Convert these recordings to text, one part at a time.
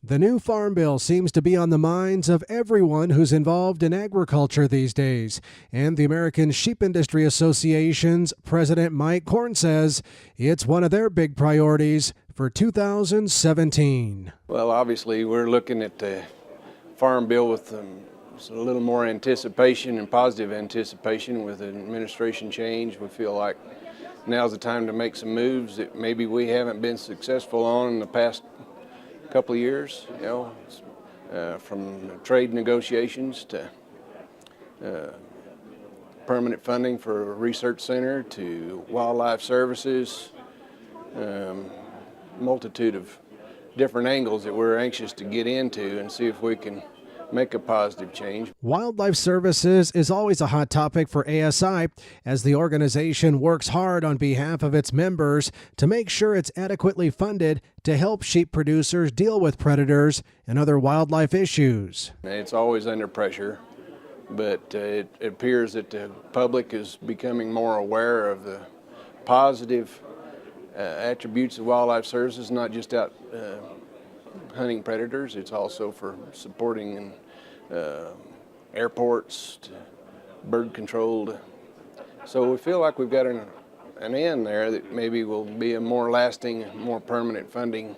The new Farm Bill seems to be on the minds of everyone who's involved in agriculture these days. And the American Sheep Industry Association's President Mike Korn says it's one of their big priorities for 2017. Well, obviously, we're looking at the Farm Bill with a little more anticipation and positive anticipation with an administration change. We feel like now's the time to make some moves that maybe we haven't been successful on in the past couple of years, from trade negotiations to permanent funding for a research center to wildlife services, multitude of different angles that we're anxious to get into and see if we can make a positive change. Wildlife Services is always a hot topic for ASI as the organization works hard on behalf of its members to make sure it's adequately funded to help sheep producers deal with predators and other wildlife issues. It's always under pressure, but it appears that the public is becoming more aware of the positive attributes of wildlife services, not just out hunting predators. It's also for supporting airports, bird control. So we feel like we've got an end there that maybe will be a more lasting, more permanent funding,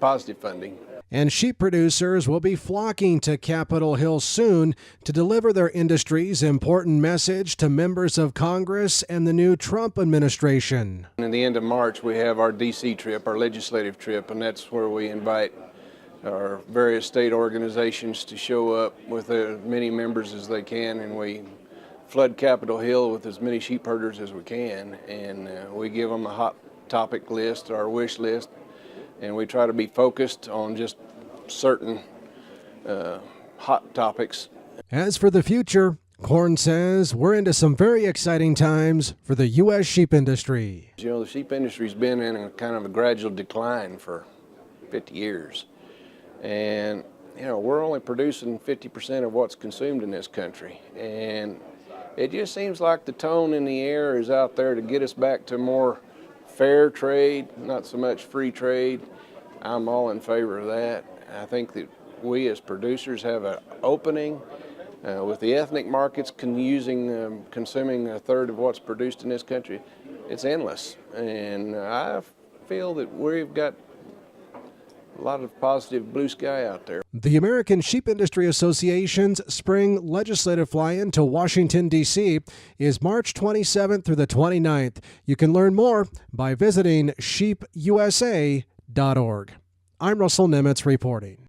positive funding. And sheep producers will be flocking to Capitol Hill soon to deliver their industry's important message to members of Congress and the new Trump administration. And at the end of March, we have our D.C. trip, our legislative trip, and that's where we invite our various state organizations to show up with as many members as they can, and we flood Capitol Hill with as many sheep herders as we can, and we give them a hot topic list, our wish list, and we try to be focused on just certain hot topics. As for the future, Korn says we're into some very exciting times for the U.S. sheep industry. You know, the sheep industry's been in a kind of a gradual decline for 50 years. And, we're only producing 50% of what's consumed in this country. And it just seems like the tone in the air is out there to get us back to more fair trade, not so much free trade. I'm all in favor of that. I think that we as producers have an opening with the ethnic markets consuming a third of what's produced in this country. It's endless. And I feel that we've got a lot of positive blue sky out there. The American Sheep Industry Association's spring legislative fly-in to Washington, D.C. is March 27th through the 29th. You can learn more by visiting sheepusa.org. I'm Russell Nemitz reporting.